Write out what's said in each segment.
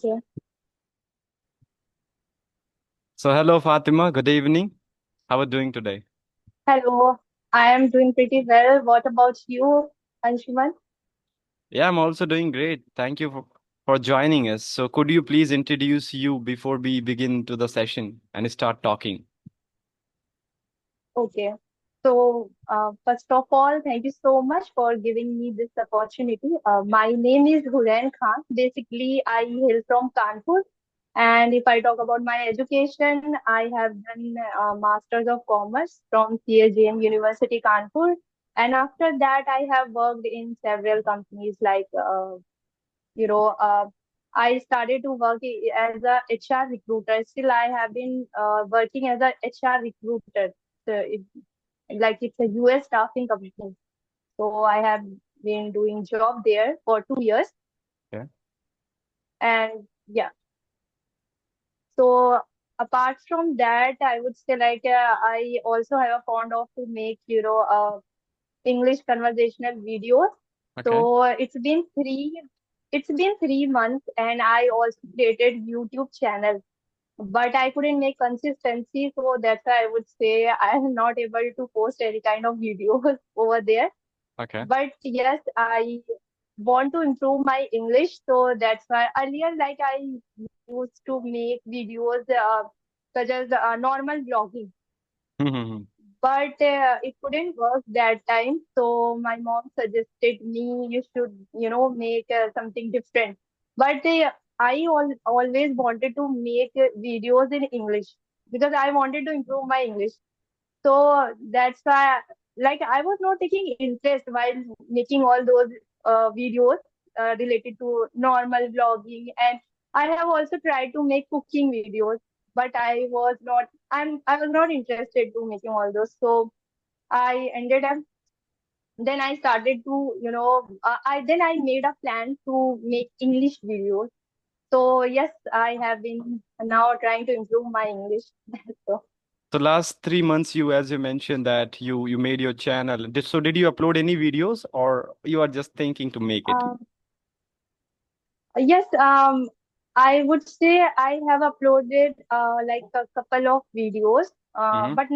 Okay. So hello Fatima, good evening. How are you doing today? Hello. I am doing pretty well. What about you, Anshuman? Yeah, I'm also doing great. Thank you for joining us. So could you please introduce you before we begin to the session and start talking? Okay. First of all, thank you so much for giving me this opportunity. My name is Huren Khan. Basically, I hail from Kanpur. And if I talk about my education, I have done Masters of Commerce from CAGM University, Kanpur. And after that, I have worked in several companies like you know, I started to work as a HR recruiter. Still, I have been working as a HR recruiter. So it's a US staffing company. So I have been doing job there for 2 years. Yeah. And yeah, so apart from that, I would say I also have a fond of to make, English conversational videos. Okay. So it's been 3 months and I also created YouTube channel, but I couldn't make consistency. So that's why I would say I am not able to post any kind of videos over there. Okay. But yes, I want to improve my English. So that's why earlier, like I used to make videos such as normal vlogging, Mhm. but it couldn't work that time. So my mom suggested me you should, make something different. But always wanted to make videos in English because I wanted to improve my English. So that's why, like, I was not taking interest while making all those videos related to normal vlogging, and I have also tried to make cooking videos, but I was not interested to making all those. So I ended up. Then I started to, I made a plan to make English videos. So yes, I have been now trying to improve my English. So, So last 3 months as you mentioned that you made your channel. Did you upload any videos or you are just thinking to make it? um, Yes, I would say I have uploaded like a couple of videos, Mm-hmm. but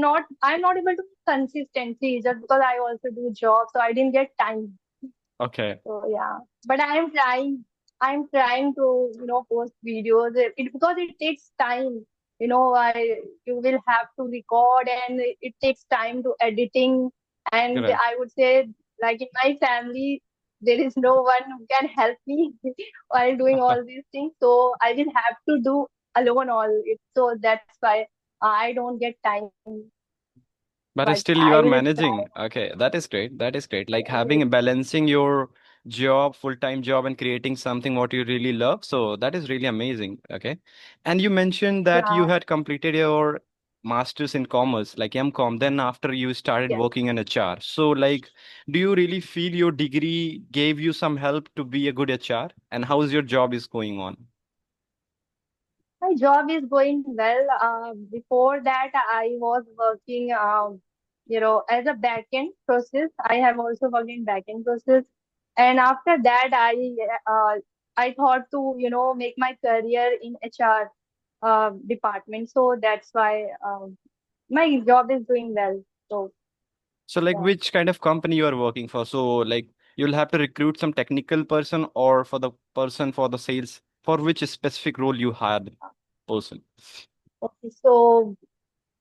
I'm not able to consistently just because I also do job, so I didn't get time. Okay. So yeah, but I'm trying to, post videos because it takes time. You will have to record and it takes time to editing. And Correct. I would say, like in my family, there is no one who can help me while doing all these things. So I will have to do alone all it. So that's why I don't get time, But but still you I are will try. managing. Okay, that is great. That is great. Like Yes, having balancing your job, full-time job and creating something what you really love. So that is really amazing. Okay. And you mentioned that you yeah, had completed your master's in commerce, like MCom. Then after you started yes. working in HR. So like, do you really feel your degree gave you some help to be a good HR? And how's your job is going on? My job is going well. Before that, I was working, as a backend process. I have also worked in backend process, and after that, I thought to, make my career in HR department. So that's why my job is doing well. So So like yeah. which kind of company you are working for? So like you'll have to recruit some technical person or for the person for the sales for which specific role you had person. Okay. So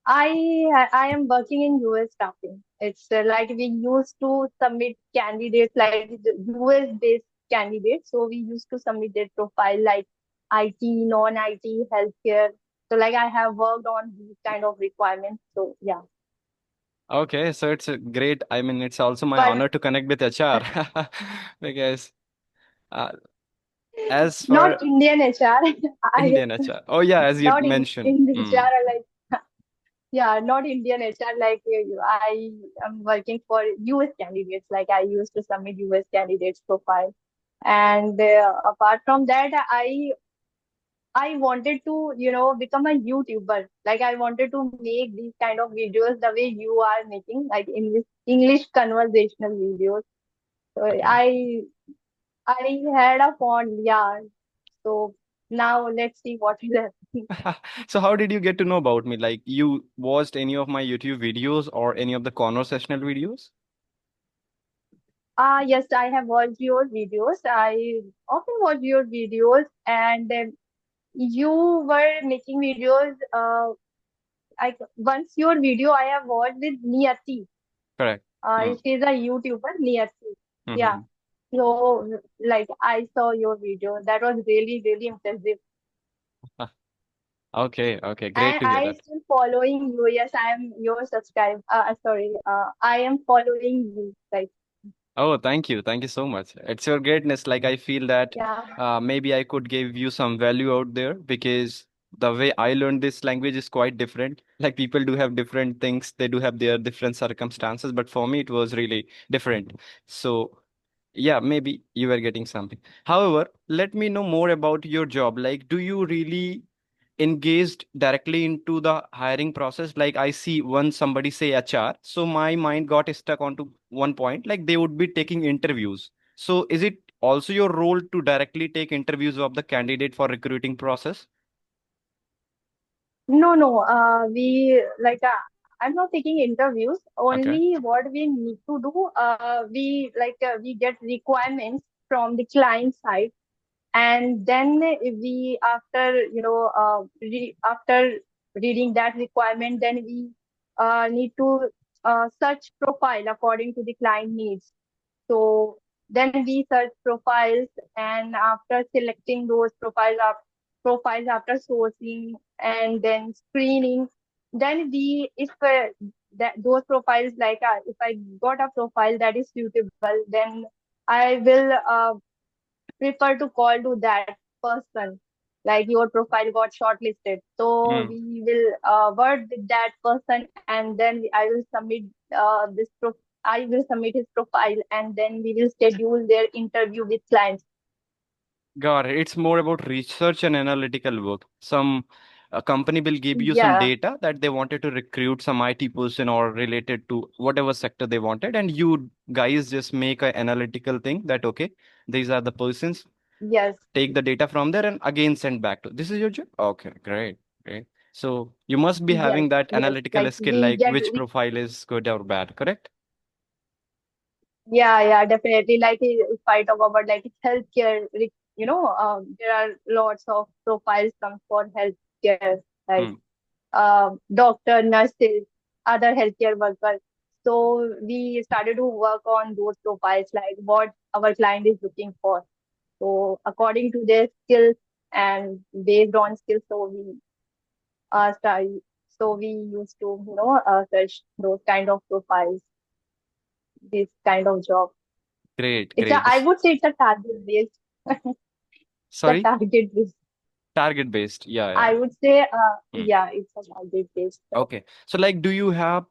I am working in US staffing. It's like we used to submit candidates like US based candidates. So we used to submit their profile like IT, non-IT, healthcare. So like I have worked on these kind of requirements. So yeah, Okay, so it's a great. I mean, it's also my but honor to connect with HR because uh, as not for Indian HR. I Indian HR. Oh yeah, as you not mentioned. in Mm. HR like yeah, not Indian HR like I am working for US candidates. Like I used to submit US candidates profile. And apart from that, I wanted to, become a YouTuber. Like I wanted to make these kind of videos the way you are making, like English conversational videos. So Okay. I had a fond, yeah. So Now let's see what will happen. So how did you get to know about me? Like you watched any of my YouTube videos or any of the conversational videos? Yes, I have watched your videos. I often watch your videos, and you were making videos. Once your video I have watched with Niyati. Correct. Mm. She's a YouTuber, Niyati. Yeah. Mm-hmm. So like I saw your video. That was really, really impressive. Okay, okay, great And to hear I that. still following you. Yes, I am your subscribe. Sorry. I am following you. Like, Oh, thank you. Thank you so much. It's your greatness. Like, I feel that yeah. maybe I could give you some value out there because the way I learned this language is quite different. Like, people do have different things, they do have their different circumstances, but for me, it was really different. So, yeah, maybe you were getting something. However, let me know more about your job. Like, do you really engaged directly into the hiring process? Like I see when somebody say HR, so my mind got stuck onto one point, like they would be taking interviews. So is it also your role to directly take interviews of the candidate for recruiting process? No, no. I'm not taking interviews. Okay. Only what we need to do. We get requirements from the client side, and then we after after reading that requirement, then we need to search profile according to the client needs. So then we search profiles, and after selecting those profiles after sourcing and then screening, then we if that those profiles if I got a profile that is suitable, then I will prefer to call to that person. Like your profile got shortlisted, so Mm. we will word with that person, and then I will submit I will submit his profile, and then we will schedule their interview with clients. Got it. It's more about research and analytical work. Some a company will give you some Yeah. data that they wanted to recruit some IT person or related to whatever sector they wanted, and you guys just make an analytical thing that okay, these are the persons. Yes. Take the data from there and again send back to this is your job. Okay, great, great. So you must be Yes. having that Yes. analytical Like skill, we like get which profile is good or bad, correct? Yeah, yeah, definitely. Like if I talk about like healthcare, there are lots of profiles come for healthcare, like Hmm. doctor, nurses, other healthcare workers. So we started to work on those profiles, like what our client is looking for. So according to their skills and based on skills, start, so we used to search those kind of profiles, this kind of job. Great, It's a great. I would say it's a target based. The Sorry, target based. target based. Yeah, I yeah. would say, Hmm. yeah, it's a target based job. Okay, so like do you have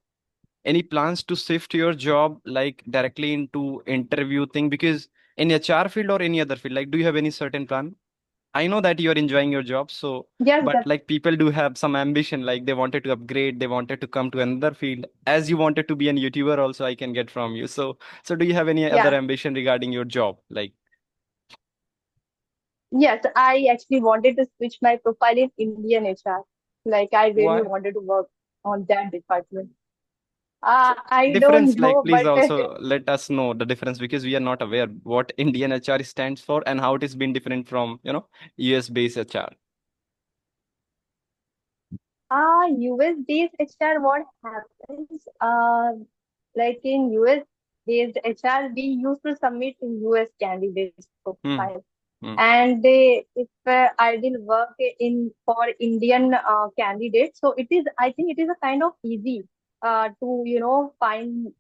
any plans to shift your job like directly into interview thing? Because in HR field or any other field, like do you have any certain plan? I know that you're enjoying your job, so Yes, but like people do have some ambition, like they wanted to upgrade, they wanted to come to another field. As you wanted to be an YouTuber, also I can get from you. So do you have any other yeah, ambition regarding your job? Like, yes. I actually wanted to switch my profile in Indian HR. Like I really why? wanted to work on that department. So I don't difference, like know, please but also let us know the difference because we are not aware what Indian HR stands for and how it has been different from, US based HR. US based HR, what happens? Like in US based HR, we used to submit US candidates profile. Hmm. Hmm. And if I will work in for Indian candidates, so it is, I think it is a kind of easy to find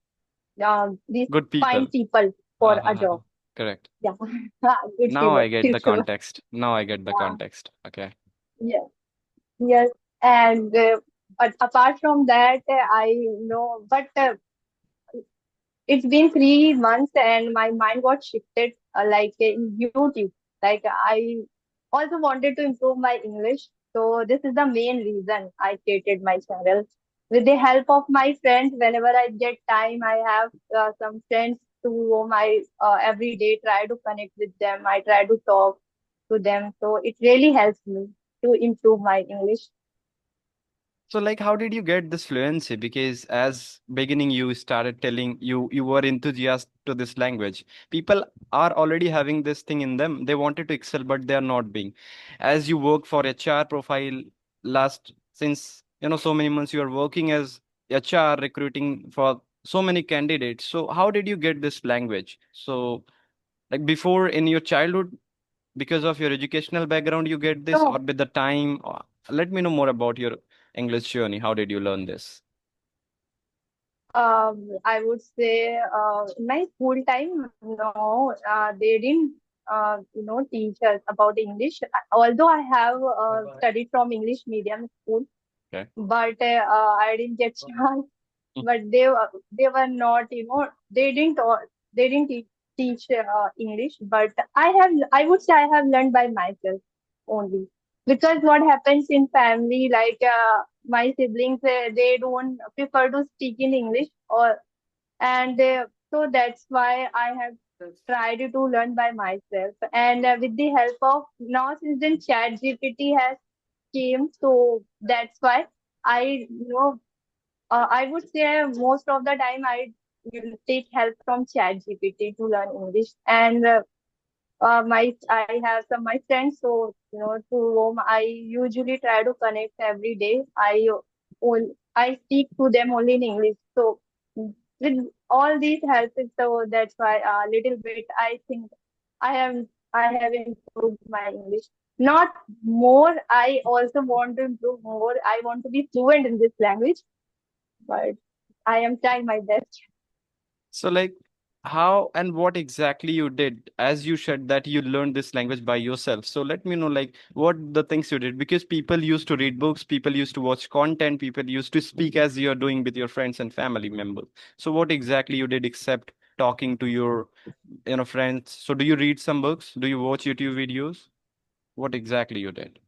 these Good people. find people for a Uh, job. correct. Yeah. Good Now people, I get the people. context. Now I get the Yeah. context. Okay. Yes, yes. And but apart from that, I know, but it's been 3 months and my mind got shifted in YouTube. Like I also wanted to improve my English. So this is the main reason I created my channel. With the help of my friends, whenever I get time, I have some friends to whom I every day try to connect with them. I try to talk. to them. So it really helps me to improve my English. So like how did you get this fluency? Because as beginning you started telling you were enthusiastic to this language. People are already having this thing in them. They wanted to excel, but they are not being. As you work for HR profile last since so many months you are working as HR recruiting for so many candidates. So how did you get this language? So like before in your childhood because of your educational background you get this or So with the time let me know more about your English journey. How did you learn this? I would say in my school time, no, they didn't, teach us about English. Although I have studied from English medium school, Okay. but I didn't get chance. But they were not, they didn't teach English. But I would say I have learned by myself only, because what happens in family, like my siblings, they don't prefer to speak in English, or and so that's why I have tried to learn by myself. And with the help of now, since then Chat GPT has came, so that's why I I would say most of the time I will take help from Chat GPT to learn English. And my I have some my friends, so to whom I usually try to connect every day. I speak to them only in English. So with all these helps, so that's why a little bit I think I have improved my English. Not more. I also want to improve more. I want to be fluent in this language, but I am trying my best. So like how and what exactly you did as you said that you learned this language by yourself. So let me know like what the things you did because people used to read books, people used to watch content, people used to speak as you're doing with your friends and family members. So what exactly you did except talking to your friends? So do you read some books? Do you watch YouTube videos? What exactly you did?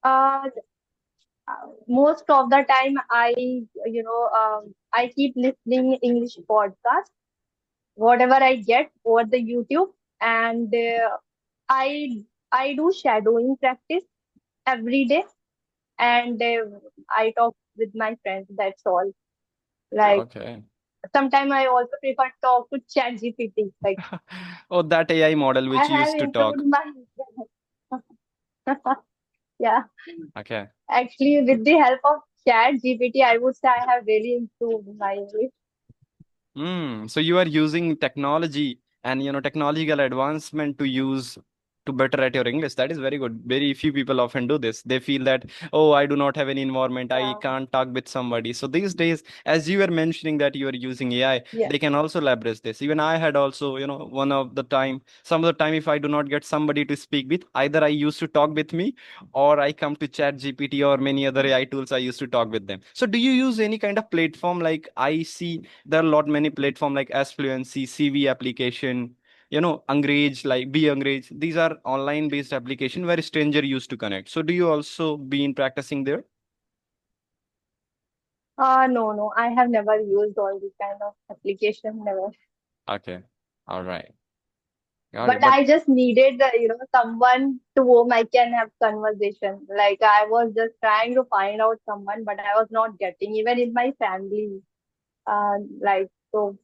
Uh, Most of the time I keep listening English podcast, whatever I get over the YouTube. And I do shadowing practice every day. And I talk with my friends, that's all. Like Okay. sometimes I also prefer to talk to Chat GPT. Like Oh, that AI model I which have used to improved talk. my yeah. Okay. Actually, with the help of Chat GPT, I would say I have really improved my English. So you are using technology and technological advancement to use to better at your English. That is very good. Very few people often do this. They feel that, oh, I do not have any environment. I Yeah. can't talk with somebody. So these days, as you were mentioning that you are using AI, Yeah. they can also leverage this. Even I had also, one of the time, some of the time, if I do not get somebody to speak with, either I used to talk with me or I come to Chat GPT or many other AI tools. I used to talk with them. So do you use any kind of platform like I see there are a lot many platform like as fluency CV application Angrage like be Angrage. These are online based application where stranger used to connect. So do you also been practicing there? No, no, I have never used all this kind of application, never. Okay, all right, got it. But But I just needed, someone to whom I can have conversation. Like I was just trying to find out someone, but I was not getting, even in my family. So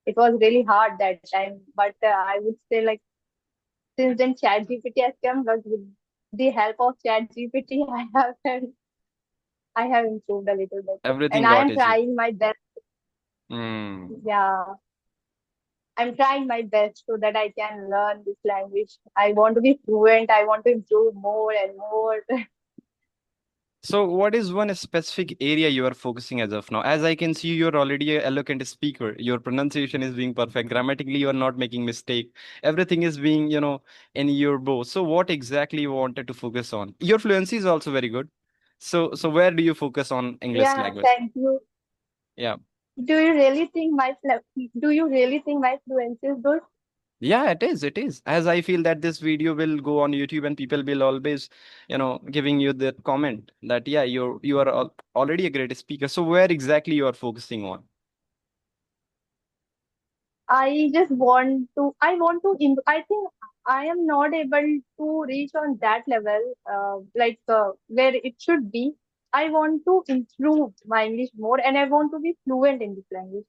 it was really hard that time. But I would say, like, since then ChatGPT has come, but with the help of ChatGPT, I have improved a little bit, and everything I got am easy. trying my best. Hmm. Yeah, I'm trying my best so that I can learn this language. I want to be fluent. I want to improve more and more. So, what is one specific area you are focusing as of now? As I can see, you're already a eloquent speaker. Your pronunciation is being perfect. Grammatically, you are not making mistake. Everything is being, in your bow. So, what exactly you wanted to focus on? Your fluency is also very good. So where do you focus on English Yeah, language? thank you. Yeah. Do you really think my fluency is good? Yeah, it is. It is. As I feel that this video will go on YouTube and people will always, giving you the comment that yeah, you are already a great speaker. So where exactly you are focusing on? I just want to. I want to. I think. I am not able to reach on that level, where it should be. I want to improve my English more, and I want to be fluent in this language.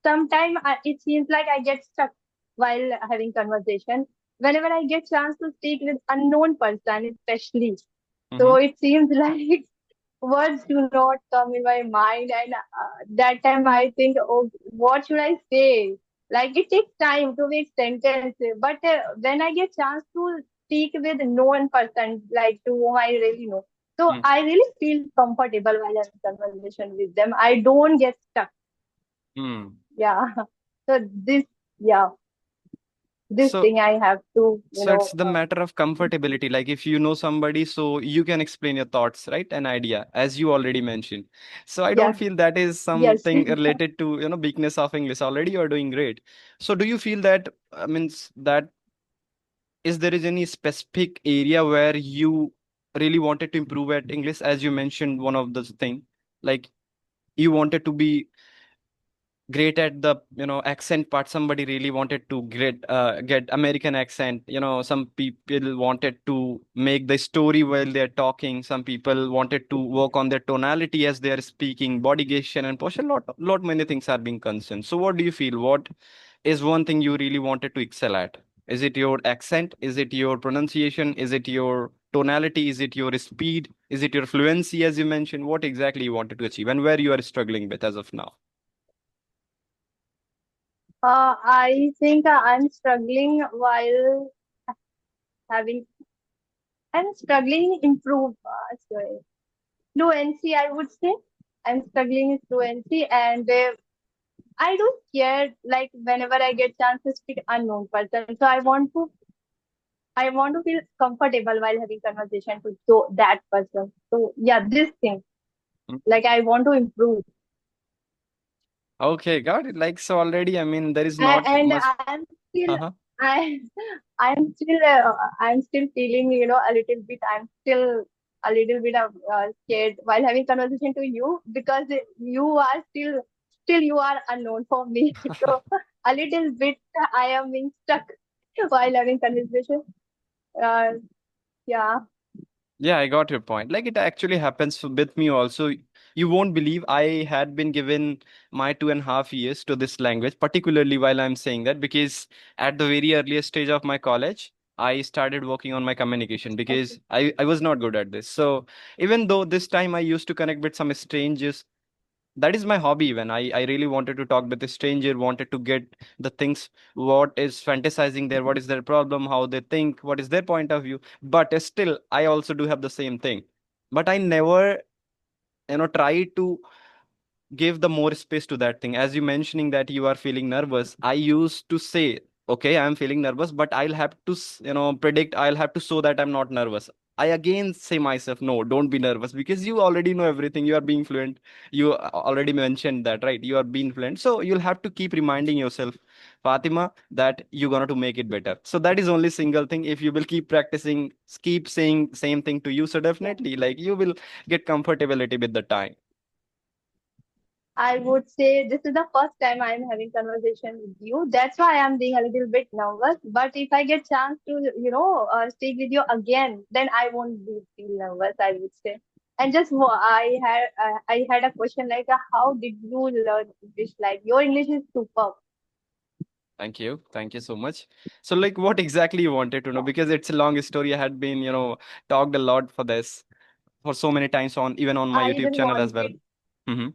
Sometimes it seems like I get stuck while having conversation. Whenever I get chance to speak with unknown person, especially, Mm-hmm. so it seems like words do not come in my mind, and that time I think, oh, what should I say? Like it takes time to make sentence, but when I get chance to speak with known person, like to whom I really know, so I really feel comfortable while having conversation with them. I don't get stuck. Mm-hmm. Yeah. So this, yeah, this So thing I have to, So it's the matter of comfortability. Like if you know somebody, so you can explain your thoughts, right? An idea, as you already mentioned. So I don't yeah, feel that is yes. something related to, weakness of English. Already you're doing great. So do you feel that, I mean, that is there is any specific area where you really wanted to improve at English, as you mentioned one of the thing, like you wanted to be great at the accent part. Somebody really wanted to get American accent. Some people wanted to make the story while they're talking. Some people wanted to work on their tonality as they are speaking, body gesture and posture. Lot many things are being concerned. So what do you feel, what is one thing you really wanted to excel at? Is it your accent? Is it your pronunciation? Is it your tonality? Is it your speed? Is it your fluency, as you mentioned? What exactly you wanted to achieve and where you are struggling with as of now? I think I'm struggling while having, I'm struggling in improve fluency, I would say. I'm struggling in fluency, and I don't care like whenever I get chance to speak unknown person. So I want to feel comfortable while having conversation to that person. So yeah, this thing like I want to improve. Okay, got it. Like, so already, I mean, there is not And much. I'm still Uh-huh. I I'm still feeling a little bit. I'm still a little bit of scared while having conversation to you because you are still you are unknown for me. So a little bit I am being stuck while having conversation. Uh, yeah, Yeah, I got your point. Like, it actually happens with me also. You won't believe I had been given my 2.5 years to this language, particularly while I'm saying that, because at the very earliest stage of my college, I started working on my communication because okay. I was not good at this. So even though this time I used to connect with some strangers, that is my hobby. Even I really wanted to talk with a stranger, wanted to get the things, what is fantasizing there, what is their problem, how they think, what is their point of view. But still I also do have the same thing, but I never try to give the more space to that thing. As you mentioning that you are feeling nervous, I used to say, okay, I'm feeling nervous, but I'll have to predict, I'll have to show that I'm not nervous. I again say myself, no, don't be nervous, because you already know everything, you are being fluent. You already mentioned that, right? You are being fluent, so you'll have to keep reminding yourself, Fatima, that you're gonna to make it better. So that is only single thing. If you will keep practicing, keep saying same thing to you, so Yeah. definitely like you will get comfortability with the time. I would say this is the first time I'm having conversation with you. That's why I'm being a little bit nervous. But if I get chance to, speak with you again, then I won't be feel nervous, I would say. And just I had a question like, how did you learn English? Like your English is superb. Thank you. Thank you so much. So, like, what exactly you wanted to know? Yeah. Because it's a long story. I had been, talked a lot for this for so many times on even on my I YouTube even channel as well. wanted,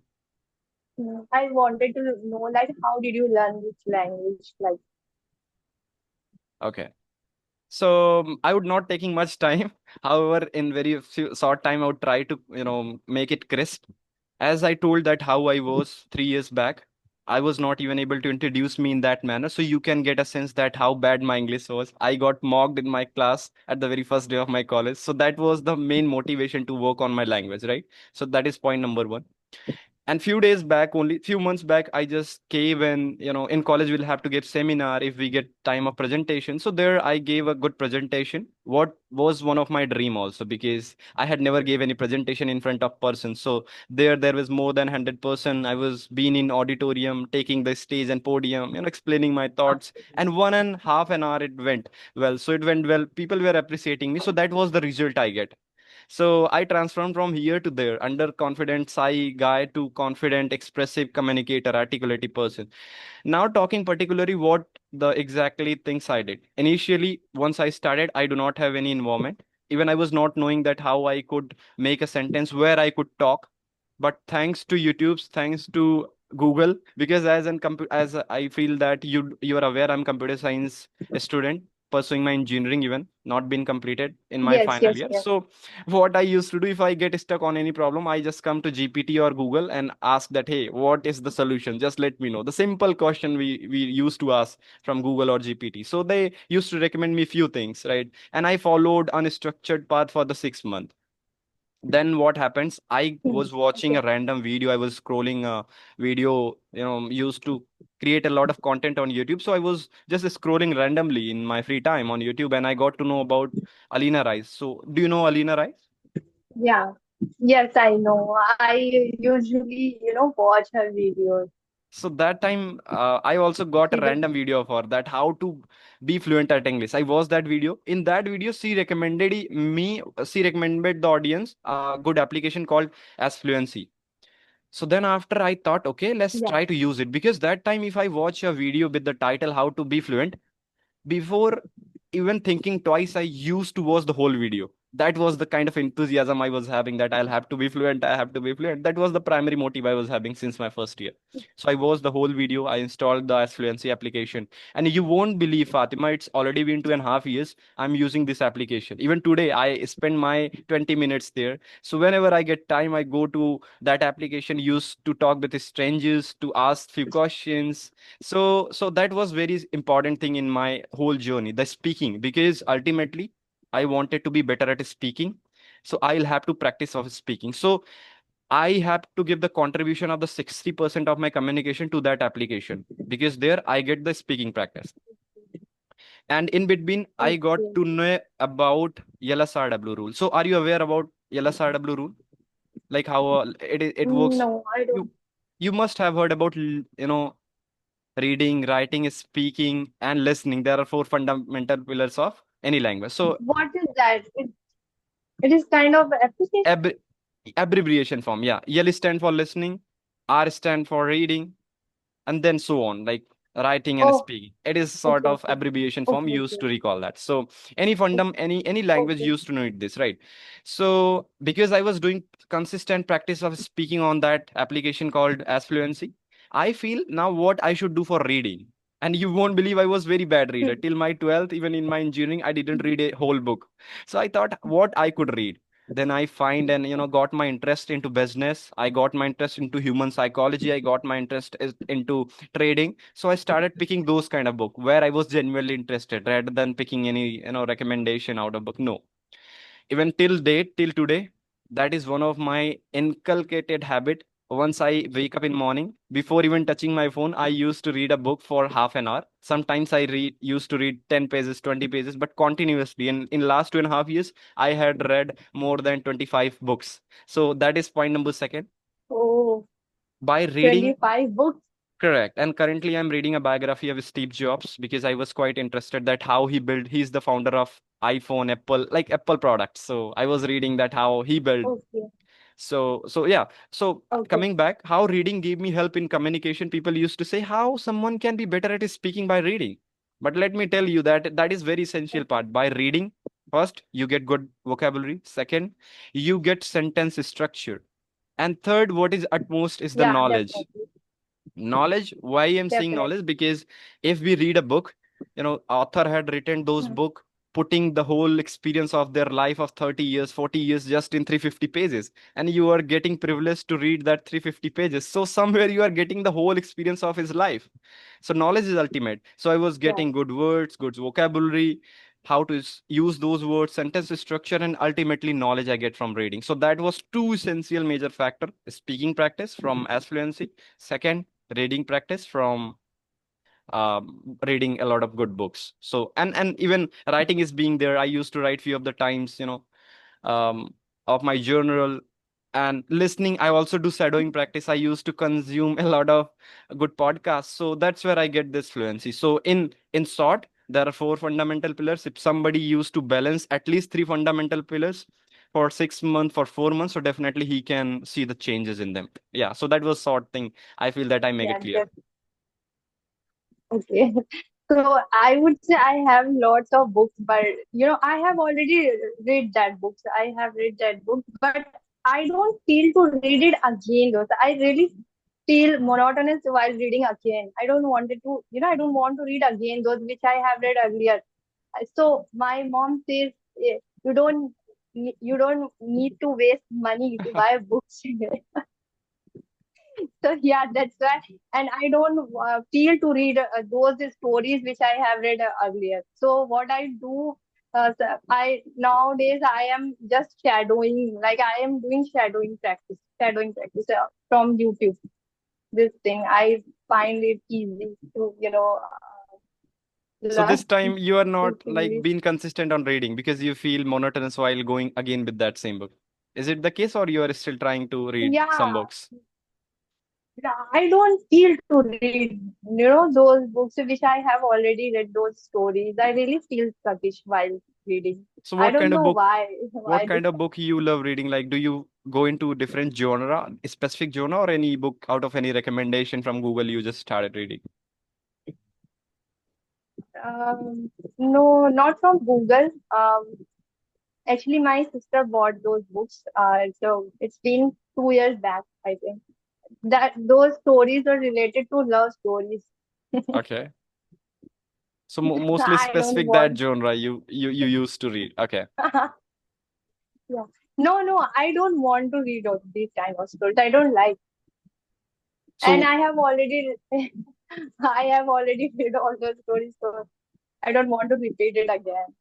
Hmm. I wanted to know like how did you learn this language? Like Okay. So I would not taking much time. However, in very few, short time, I would try to, make it crisp. As I told that how I was 3 years back, I was not even able to introduce me in that manner. So you can get a sense that how bad my English was. I got mocked in my class at the very first day of my college. So that was the main motivation to work on my language, right? So that is point number one. And few days back, only few months back, I just gave, and in college we'll have to give seminar if we get time of presentation. So there I gave a good presentation, what was one of my dream also, because I had never gave any presentation in front of person. So there was more than 100 person. I was being in auditorium, taking the stage and podium, explaining my thoughts, and 1.5 an hour it went well. So it went well, people were appreciating me, so that was the result I get. So I transformed from here to there, underconfident, shy guy to confident, expressive communicator, articulative person. Now talking particularly what the exactly things I did. Initially, once I started, I do not have any involvement. Even I was not knowing that how I could make a sentence where I could talk. But thanks to YouTube's, thanks to Google, because as I feel that you are aware, I'm computer science student pursuing my engineering, even not been completed in my Yes, final yes, year. yes. So what I used to do, if I get stuck on any problem, I just come to GPT or Google and ask that, hey, what is the solution? Just let me know. The simple question we used to ask from Google or GPT. So they used to recommend me few things, right? And I followed unstructured path for the 6 month. Then what happens? I was watching Okay. a random video. I was scrolling a video, used to create a lot of content on YouTube. So I was just scrolling randomly in my free time on YouTube, and I got to know about Alina Rice. So do you know Alina Rice? Yeah. Yes, I know. I usually, watch her videos. So that time, I also got a She's a random video for that, how to be fluent at English. I watched that video. In that video, she recommended the audience a good application called as Fluency. So then after I thought, okay, let's yeah. try to use it, because that time if I watch a video with the title how to be fluent, before even thinking twice, I used to watch the whole video. That was the kind of enthusiasm I was having, that I'll have to be fluent, I have to be fluent. That was the primary motive I was having since my first year. So I watched the whole video, I installed the S Fluency application. And you won't believe, Fatima, it's already been 2.5 years I'm using this application. Even today, I spend my 20 minutes there. So whenever I get time, I go to that application, used to talk with strangers, to ask few questions. So that was very important thing in my whole journey, the speaking, because ultimately I wanted to be better at speaking. So I'll have to practice of speaking. So I have to give the contribution of the 60% of my communication to that application, because there I get the speaking practice. And in between I got Okay. to know about LSRW rule. So are you aware about LSRW rule, like how it works? No, I you don't. you must have heard about reading, writing, speaking, and listening. There are four fundamental pillars of any language. So, What is that? It is kind of application. ab- abbreviation form, yeah. L stand for listening, R stand for reading, and then so on, like writing and Oh, speaking. It is sort okay, of okay. abbreviation form Okay, used okay. to recall that. So any language Okay. used to know this, right? So because I was doing consistent practice of speaking on that application called as Fluency, I feel now what I should do for reading. And you won't believe, I was very bad reader till my 12th. Even in my engineering, I didn't read a whole book. So I thought what I could read. Then I find and got my interest into business. I got my interest into human psychology. I got my into trading. So I started picking those kind of book where I was genuinely interested, rather than picking any recommendation out of book. No, even till date, till today, that is one of my inculcated habit. Once I wake up in morning, before even touching my phone, I used to read a book for half an hour. Sometimes I used to read 10 pages, 20 pages, but continuously. In last 2.5 years, I had read more than 25 books. So that is point number second. Oh, By reading. 25 books. Correct. And currently I'm reading a biography of Steve Jobs, because I was quite interested that how he built, he's the founder of iPhone, Apple, like Apple products. So I was reading that how he built. Okay, So yeah. So okay. coming back, how reading gave me help in communication. People used to say how someone can be better at speaking by reading. But let me tell you that that is very essential part. By reading, first, you get good vocabulary. Second, you get sentence structure. And third, what is utmost is the Yeah, knowledge. definitely. Knowledge, why I'm saying Definitely. knowledge, because if we read a book, author had written those Hmm. book, putting the whole experience of their life of 30 years, 40 years just in 350 pages, and you are getting privileged to read that 350 pages. So somewhere you are getting the whole experience of his life. So knowledge is ultimate. So I was Yeah. getting good words, good vocabulary, how to use those words, sentence structure, and ultimately knowledge I get from reading. So that was two essential major factor: speaking practice from as fluency, second, reading practice from reading a lot of good books. So and even writing is being there. I used to write few of the times, um, of my journal. And listening, I also do shadowing practice. I used to consume a lot of good podcasts, so that's where I get this fluency. So in short, there are four fundamental pillars. If somebody used to balance at least three fundamental pillars for 6 months, for 4 months, so definitely he can see the changes in them. Yeah, so that was sort thing. I feel that I make it Yeah, clear. okay. So I would say I have lots of books, but I have already read that books. I have read that book, but I don't feel to read it again. Though I really feel monotonous while reading again. I don't want it to, I don't want to read again those which I have read earlier. So my mom says, you don't need to waste money to buy books." So yeah, that's why, and I don't feel to read those stories which I have read earlier. So what I do, I nowadays I am just shadowing, like I am doing shadowing practice from YouTube. This thing I find it easy to So learn this time you are not like English. being consistent on reading because you feel monotonous while going again with that same book. Is it the case, or you are still trying to read some Yeah, books? yeah, I don't feel to read, those books which I have already read those stories. I really feel sluggish while reading. So I what don't kind of know book why. what Why this? kind of book you love reading? Like, do you go into different genre, a specific genre, or any book out of any recommendation from Google you just started reading? No, not from Google. Actually, my sister bought those books. So it's been 2 years back, I think. That those stories are related to love stories. Okay. So mostly I don't specific that want. genre you used to read. Okay. Yeah. No, no, I don't want to read all these kind of stories. I don't like. And So I have already read all those stories, so I don't want to repeat it again.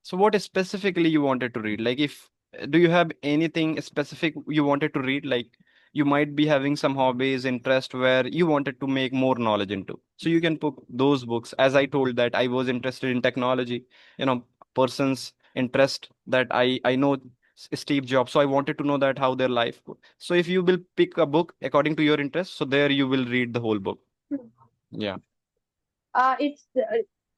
So what specifically you wanted to read? Like if do you have anything specific you wanted to read? Like you might be having some hobbies, interest where you wanted to make more knowledge into. So you can put those books. As I told that I was interested in technology, person's interest that I know Steve Jobs. So I wanted to know that how their life. So if you will pick a book according to your interest, so there you will read the whole book. Yeah. It's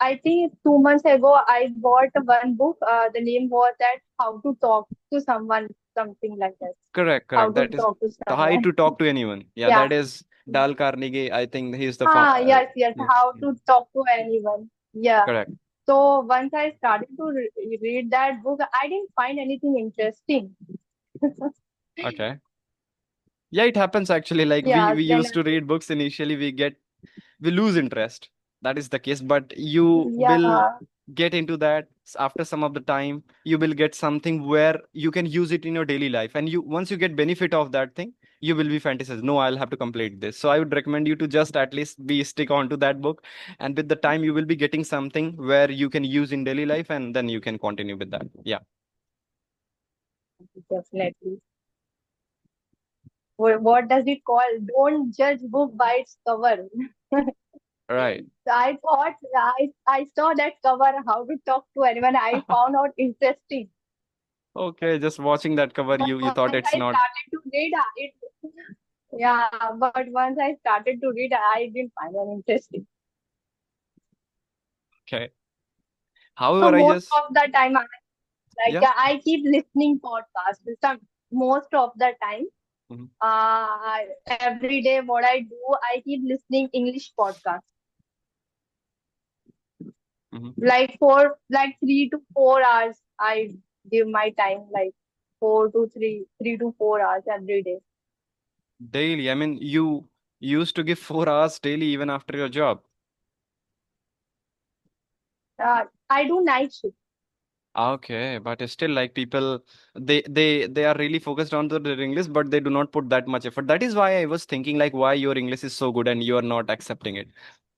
I think 2 months ago I bought one book. The name was that How to Talk to Someone, something like that. Correct, How correct. to That is talk to the high someone. to talk to anyone. Yeah, Yeah. that is Dal Carnegie. I think he's the Yes, yes. yeah, How to talk to anyone. Yeah. correct. So once I started to read that book, I didn't find anything interesting. Okay. Yeah, it happens actually. Like we Yeah. we Then used to read books initially, we lose interest. That is the case, but you will yeah. get into that after some of the time. You will get something where you can use it in your daily life, and you once you get benefit of that thing, you will be fantasized. No, I'll have to complete this. So I would recommend you to just at least be stick on to that book, and with the time you will be getting something where you can use in daily life, and then you can continue with that. Yeah, Definitely. What does it call? Don't judge book by its cover. right. I thought I saw that cover, How to Talk to Anyone. I found out interesting. Okay, just watching that cover, But you once thought I it's not started to read it, yeah. But once I started to read, I didn't find it interesting. okay. So However, I most just of the time, yeah. I keep listening podcasts. Most of the time, Mhm, every day, what I do, I keep listening English podcasts. mhm. Like for like 3 to 4 hours, I give my time like 3 to 4 hours every day. Daily. I mean, you used to give 4 hours daily even after your job. I do night shift. Okay, but it's still like people, they are really focused on their English, but they do not put that much effort. That is why I was thinking like why your English is so good and you are not accepting it.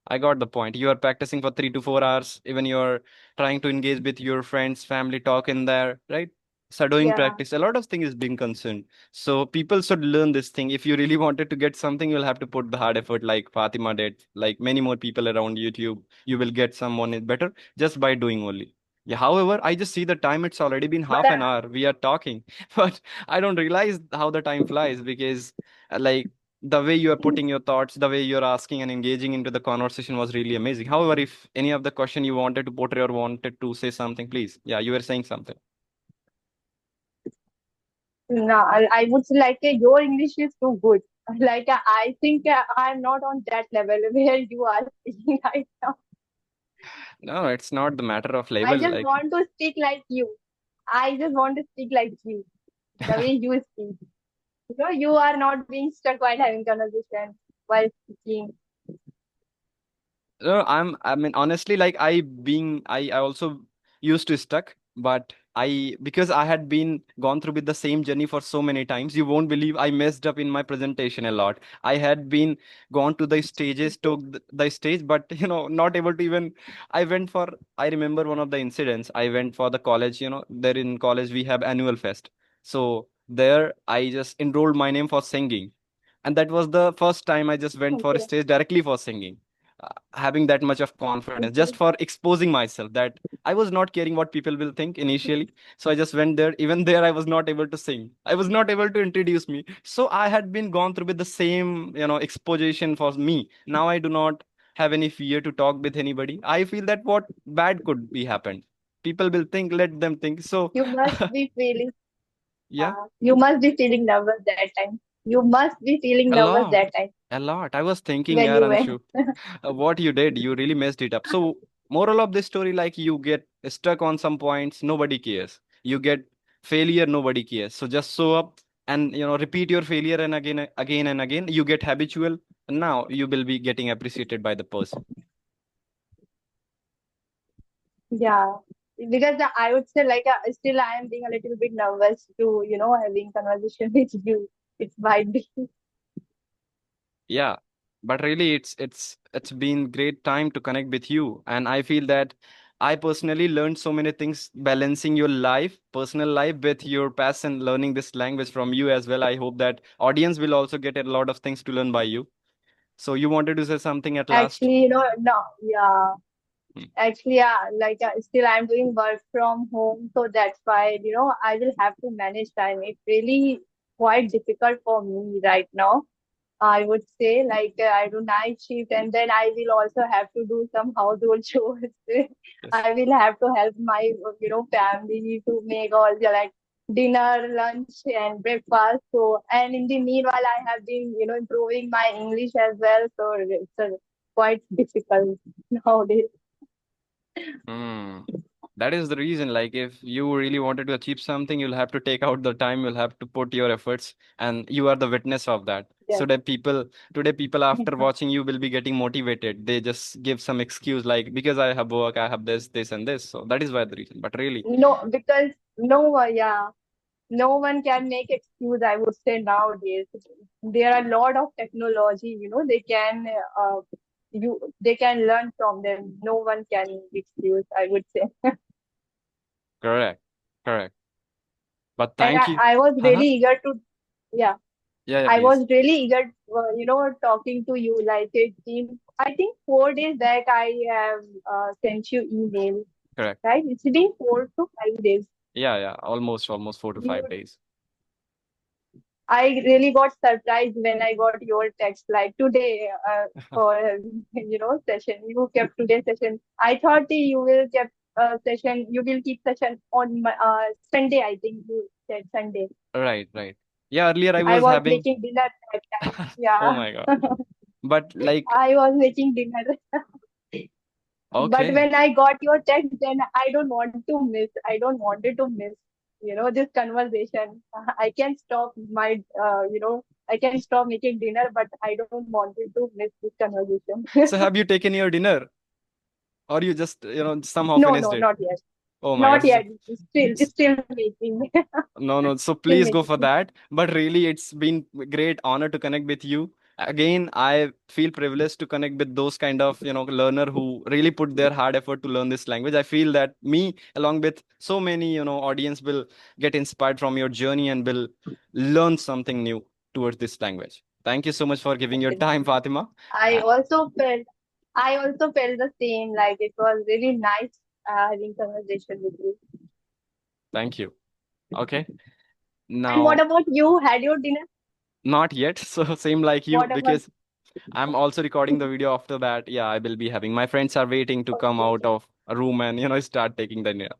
I got the point. You are practicing for 3 to 4 hours. Even you're trying to engage with your friends, family, talk in there, right? Shadowing Yeah. practice. A lot of things is being concerned. So people should learn this thing. If you really wanted to get something, you'll have to put the hard effort, like Fatima did, like many more people around YouTube. You will get someone is better just by doing only. Yeah. However, I just see the time. It's already been But half an hour. We are talking, but I don't realize how the time flies because, like the way you are putting your thoughts, the way you're asking and engaging into the conversation was really amazing. However, if any of the question you wanted to portray or wanted to say something, please. Yeah, you were saying something. no, I would say like your English is too good. Like I think I'm not on that level where you are speaking right now. No, it's not the matter of I label. just Like, want to speak like you. I just want to speak like you, the way you speak. You know, you are not being stuck while having conversation, while speaking. no, I mean, honestly, like I also used to stuck, but because I had been gone through with the same journey for so many times, you won't believe I messed up in my presentation a lot. I had been gone to the stages, Okay. took the stage, but not able to even. I remember one of the incidents. I went for the college. There in college we have annual fest. So there, I just enrolled my name for singing, and that was the first time I just went for a Okay. stage directly for singing, having that much of confidence just Okay. for exposing myself, that I was not caring what people will think initially. So I just went there. Even there, I was not able to sing, I was not able to introduce me. So I had been gone through with the same exposition for me. Now I do not have any fear to talk with anybody. I feel that what bad could be happened, people will think, let them think. So You must be feeling, yeah, you must be feeling nervous that time. You must be feeling a nervous lot, that time a lot. I was thinking, when yeah, you went. Anshu, what you did, you really messed it up. So, moral of this story, like you get stuck on some points, nobody cares. You get failure, nobody cares. So just show up and repeat your failure, and again and again. You get habitual, and now you will be getting appreciated by the person. Yeah, because I would say like still I am being a little bit nervous to having conversation with you. It might be. Yeah, but really, it's been great time to connect with you, and I feel that I personally learned so many things balancing your life, personal life, with your passion, learning this language from you as well. I hope that audience will also get a lot of things to learn by you. So you wanted to say something at last? Actually, no, yeah. Hmm. Actually, yeah, like still I'm doing work from home, so that's why I will have to manage time. It's really quite difficult for me right now. I would say like I do night shift and then I will also have to do some household chores. Yes. I will have to help my family to make all the like dinner, lunch and breakfast. So and in the meanwhile I have been improving my English as well. So it's quite difficult nowadays. Hmm. That is the reason. Like, if you really wanted to achieve something, you'll have to take out the time, you'll have to put your efforts, and you are the witness of that. Yeah. So that today people after watching you will be getting motivated. They just give some excuse like, because I have work, I have this and this. So that is why the reason. But really, No, because yeah, no one can make excuse. I would say nowadays there are a lot of technology. Uh, they can learn from them. No one can excuse. I would say, correct, correct. But and thank you. I was Uh-huh. really eager to, yeah, Yeah, yeah, I please. was really eager, talking to you. Like it seemed, I think 4 days back I have sent you email. Correct. Right? It's been 4 to 5 days. Yeah, yeah. Almost 4 to 5 You days. I really got surprised when I got your text like today for session. You kept today's session. I thought you will keep session. You will keep session on Sunday. I think you said Sunday. Right, right. Yeah, earlier I I was was having. making dinner that time. Oh Yeah, my God. But like, I was making dinner. But okay. when I got your text, then I don't want to miss. I don't wanted to miss. This conversation. I can stop my. I can stop making dinner, but I don't wanted to miss this conversation. So have you taken your dinner, or you just somehow No, finished no, it? not yet. Oh my God. Not yet. Still making. No, no. So Still please go for making. that. But really, it's been great honor to connect with you. again, I feel privileged to connect with those kind of, learner who really put their hard effort to learn this language. I feel that me, along with so many, audience, will get inspired from your journey and will learn something new towards this language. Thank you so much for giving your time, Definitely. Fatima. I Uh, also felt I also felt the same. Like it was really nice having conversation with you. Thank you. Okay. And what Now, about you? Had your dinner? not yet. So same like you, What about? because I'm also recording the video after that. Yeah, I will be having. My friends are waiting to come Okay. out of a room and, start taking the dinner.